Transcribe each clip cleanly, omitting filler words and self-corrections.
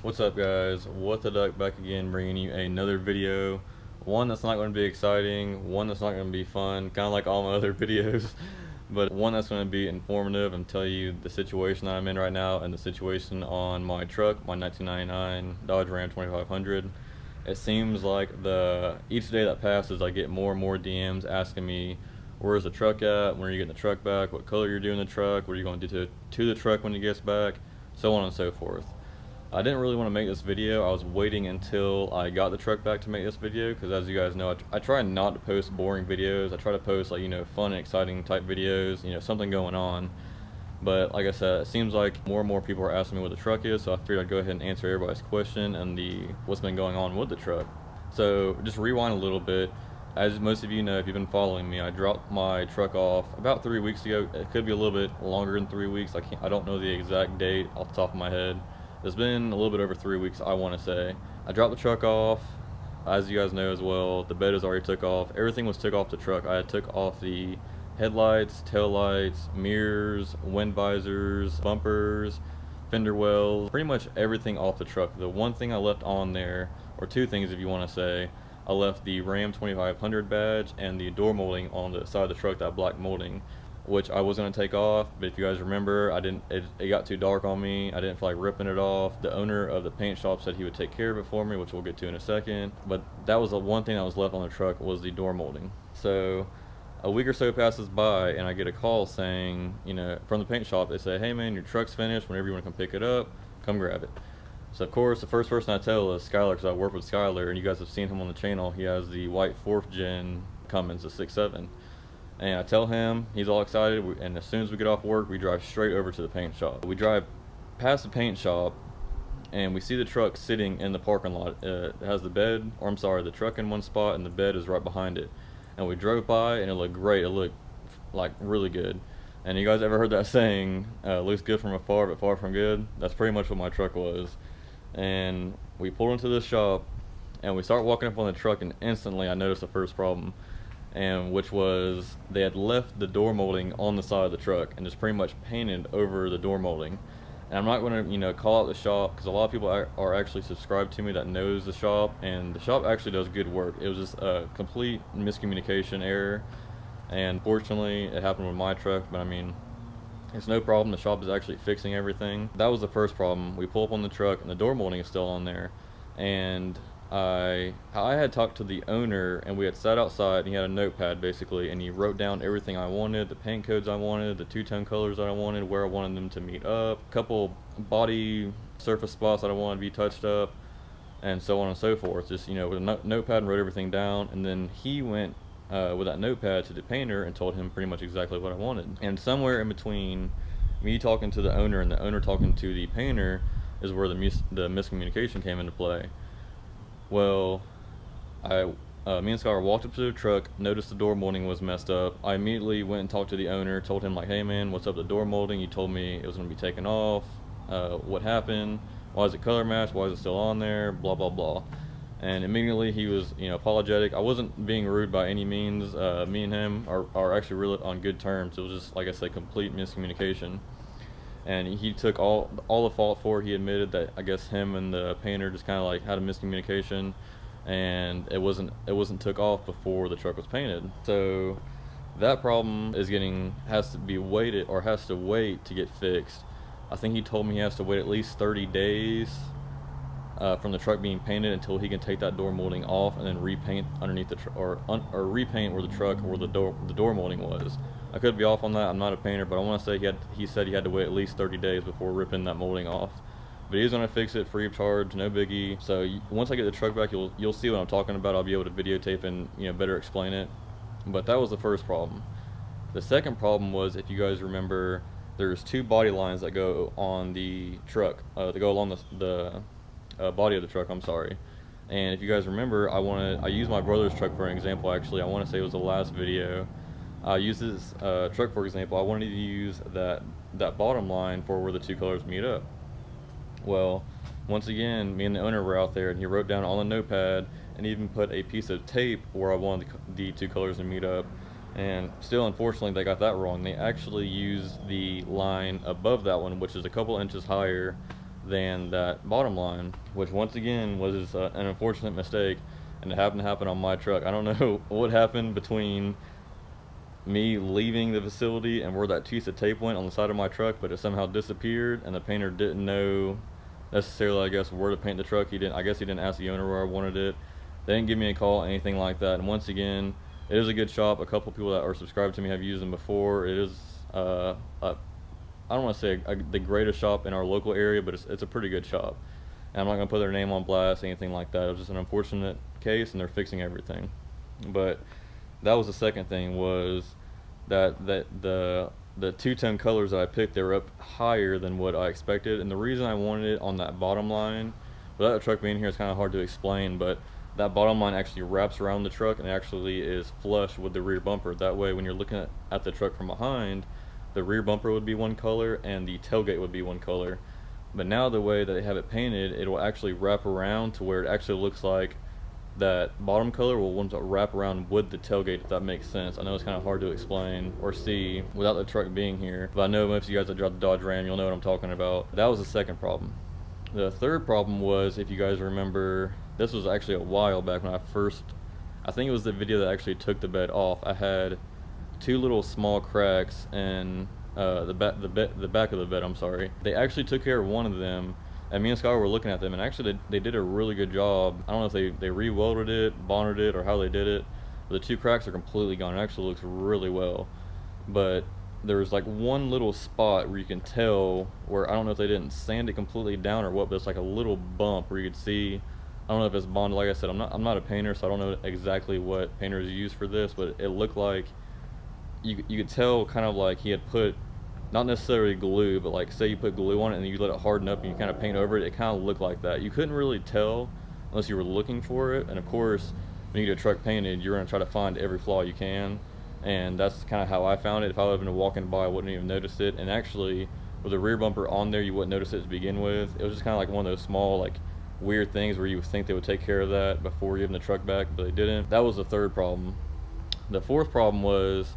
What's up, guys? What the duck, back again, bringing you another video. One that's not going to be exciting, one that's not going to be fun, kind of like all my other videos, but one that's going to be informative and tell you the situation that I'm in right now and the situation on my truck, my 1999 Dodge Ram 2500. It seems like each day that passes, I get more and more DMs asking me, where's the truck at, when are you getting the truck back, what color you're doing the truck, what are you going to do to the truck when it gets back, so on and so forth. I didn't really want to make this video. I was waiting until I got the truck back to make this video, because as you guys know, I try not to post boring videos. I try to post, like, fun and exciting type videos, something going on. But like I said, it seems like more and more people are asking me what the truck is, so I figured I'd go ahead and answer everybody's question and what's been going on with the truck. So just rewind a little bit. As most of you know, if you've been following me, I dropped my truck off about 3 weeks ago. It could be a little bit longer than 3 weeks. I don't know the exact date off the top of my head. It's been a little bit over 3 weeks, I want to say. I dropped the truck off. As you guys know as well, the bed is already took off. Everything was took off the truck. I had took off the headlights, tail lights, mirrors, wind visors, bumpers, fender wells, pretty much everything off the truck. The one thing I left on there, or two things if you want to say, I left the Ram 2500 badge and the door molding on the side of the truck, that black molding, which I was going to take off, but if you guys remember, it got too dark on me. I didn't feel like ripping it off. The owner of the paint shop said he would take care of it for me, which we'll get to in a second. But that was the one thing that was left on the truck, was the door molding. So a week or so passes by and I get a call saying, from the paint shop, they say, hey man, your truck's finished. Whenever you want to come pick it up, come grab it. So of course, the first person I tell is Skylar, because I work with Skylar, and you guys have seen him on the channel. He has the white 4th gen Cummins, the 6.7. And I tell him, he's all excited, and as soon as we get off work, we drive straight over to the paint shop. We drive past the paint shop, and we see the truck sitting in the parking lot. It has the the truck in one spot, and the bed is right behind it. And we drove by, and it looked great. It looked like really good. And you guys ever heard that saying, looks good from afar, but far from good? That's pretty much what my truck was. And we pulled into the shop, and we start walking up on the truck, and instantly I noticed the first problem. And which was, they had left the door molding on the side of the truck and just pretty much painted over the door molding. And I'm not going to call out the shop, because a lot of people are actually subscribed to me that knows the shop, and the shop actually does good work. It was just a complete miscommunication error, and fortunately it happened with my truck, but I mean, it's no problem. The shop is actually fixing everything. That was the first problem. We pull up on the truck and the door molding is still on there, and I had talked to the owner, and we had sat outside, and he had a notepad basically, and he wrote down everything I wanted, the paint codes I wanted, the two-tone colors that I wanted, where I wanted them to meet up, a couple body surface spots that I wanted to be touched up, and so on and so forth. Just with a notepad, and wrote everything down, and then he went with that notepad to the painter and told him pretty much exactly what I wanted. And somewhere in between me talking to the owner and the owner talking to the painter is where the miscommunication came into play. Well, me and Skylar walked up to the truck, noticed the door molding was messed up. I immediately went and talked to the owner, told him like, hey man, what's up with the door molding? You told me it was going to be taken off. What happened? Why is it color matched? Why is it still on there? Blah, blah, blah. And immediately he was, apologetic. I wasn't being rude by any means. Me and him are actually really on good terms. It was just, like I said, complete miscommunication. And he took all the fault for it. He admitted that I guess him and the painter just kind of like had a miscommunication, and it wasn't took off before the truck was painted. So that problem has to wait to get fixed. I think he told me he has to wait at least 30 days from the truck being painted until he can take that door molding off and then repaint underneath the or repaint where the truck or the door molding was. I could be off on that. I'm not a painter, but I want to say he said he had to wait at least 30 days before ripping that molding off. But he's going to fix it free of charge, no biggie. So once I get the truck back, you'll see what I'm talking about. I'll be able to videotape and better explain it. But that was the first problem. The second problem was, if you guys remember, there's two body lines that go on the truck, that go along the body of the truck, I'm sorry. And if you guys remember, I used my brother's truck for an example. Actually, I want to say it was the last video. I used this truck for example. I wanted to use that bottom line for where the two colors meet up. Well, once again, me and the owner were out there, and he wrote down on the notepad and even put a piece of tape where I wanted the two colors to meet up. And still, unfortunately, they got that wrong. They actually used the line above that one, which is a couple inches higher than that bottom line, which once again was an unfortunate mistake, and it happened to happen on my truck. I don't know what happened between me leaving the facility and where that piece of tape went on the side of my truck, but it somehow disappeared, and the painter didn't know necessarily, I guess, where to paint the truck. I guess he didn't ask the owner where I wanted it. They didn't give me a call, anything like that. And once again, it is a good shop. A couple people that are subscribed to me have used them before. It is I don't want to say the greatest shop in our local area, but it's a pretty good shop. And I'm not going to put their name on blast, anything like that. It was just an unfortunate case, and they're fixing everything. But that was the second thing, was that the two-tone colors that I picked, they were up higher than what I expected. And the reason I wanted it on that bottom line, without the truck being here, it's kind of hard to explain, but that bottom line actually wraps around the truck and actually is flush with the rear bumper. That way, when you're looking at the truck from behind, the rear bumper would be one color and the tailgate would be one color. But now the way that they have it painted, it will actually wrap around to where it actually looks like that bottom color will want to wrap around with the tailgate, if that makes sense. I know it's kind of hard to explain or see without the truck being here, but I know most of you guys that drive the Dodge Ram, you'll know what I'm talking about. That was the second problem. The third problem was, if you guys remember, this was actually a while back when I think it was the video that actually took the bed off. I had two little small cracks in the back of the bed, I'm sorry. They actually took care of one of them, and me and Scott were looking at them, and actually they did a really good job. I don't know if they re-welded it, bonded it, or how they did it, but the two cracks are completely gone. It actually looks really well. But there's like one little spot where you can tell where, I don't know if they didn't sand it completely down or what, but it's like a little bump where you could see. I don't know if it's bonded. Like I said, I'm not a painter, so I don't know exactly what painters use for this, but it looked like you could tell kind of like he had put, not necessarily glue, but like say you put glue on it and you let it harden up and you kind of paint over it, it kind of looked like that. You couldn't really tell unless you were looking for it. And of course, when you get a truck painted, you're going to try to find every flaw you can, and that's kind of how I found it. If I would have been walking by, I wouldn't even notice it. And actually, with the rear bumper on there, you wouldn't notice it to begin with. It was just kind of like one of those small, like, weird things where you would think they would take care of that before giving the truck back, but they didn't. That was the third problem. The fourth problem was,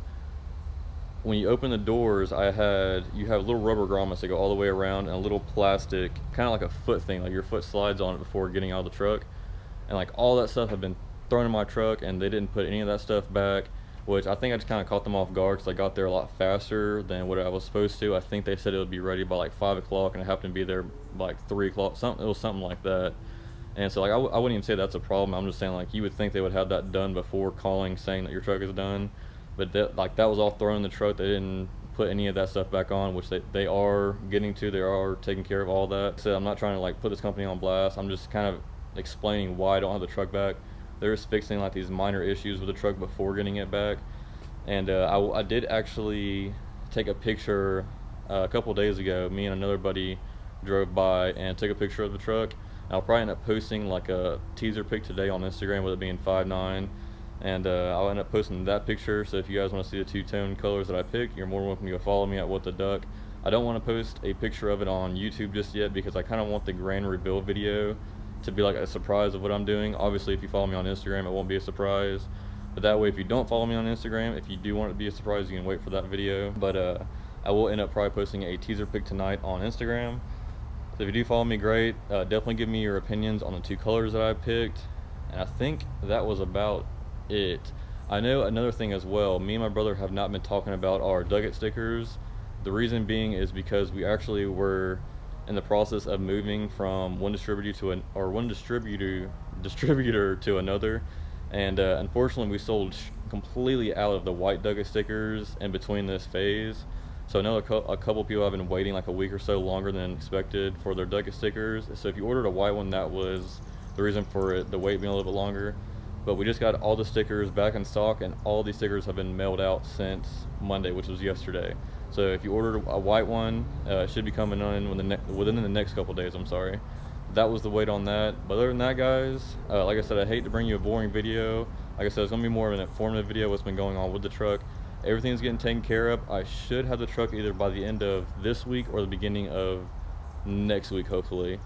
when you open the doors, you have little rubber grommets that go all the way around, and a little plastic, kind of like a foot thing, like your foot slides on it before getting out of the truck. And like all that stuff had been thrown in my truck, and they didn't put any of that stuff back, which I think I just kind of caught them off guard because I got there a lot faster than what I was supposed to. I think they said it would be ready by like 5 o'clock, and I happened to be there by like 3 o'clock. It was something like that. And so like I wouldn't even say that's a problem. I'm just saying, like, you would think they would have that done before calling saying that your truck is done. But that was all thrown in the truck. They didn't put any of that stuff back on, which they are getting to. They are taking care of all that. So I'm not trying to like put this company on blast. I'm just kind of explaining why I don't have the truck back. They're just fixing like these minor issues with the truck before getting it back. And I did actually take a picture a couple days ago. Me and another buddy drove by and took a picture of the truck. And I'll probably end up posting like a teaser pic today on Instagram with it being 5.9. And I'll end up posting that picture. So if you guys want to see the two-tone colors that I picked, you're more than welcome to go follow me at What the Duck. I don't want to post a picture of it on YouTube just yet because I kind of want the grand reveal video to be like a surprise of what I'm doing. Obviously, if you follow me on Instagram, it won't be a surprise. But that way, if you don't follow me on Instagram, if you do want it to be a surprise, you can wait for that video. But I will end up probably posting a teaser pic tonight on Instagram. So if you do follow me, great. Definitely give me your opinions on the two colors that I picked. And I think that was about it. I know another thing as well, me and my brother have not been talking about our Ducket stickers. The reason being is because we actually were in the process of moving from one distributor to another, and unfortunately we sold completely out of the white Ducket stickers in between this phase. So I know a couple people have been waiting like a week or so longer than expected for their Ducket stickers. So if you ordered a white one, that was the reason for the wait being a little bit longer. But we just got all the stickers back in stock, and all these stickers have been mailed out since Monday, which was yesterday. So if you ordered a white one, it should be coming in within the next couple days, I'm sorry. That was the wait on that. But other than that, guys, like I said, I hate to bring you a boring video. Like I said, it's going to be more of an informative video, what's been going on with the truck. Everything's getting taken care of. I should have the truck either by the end of this week or the beginning of next week, hopefully.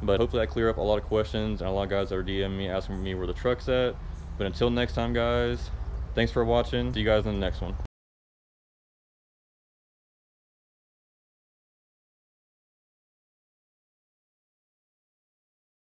But hopefully I clear up a lot of questions, and a lot of guys that are DMing me asking me where the truck's at. But until next time, guys, thanks for watching. See you guys in the next one.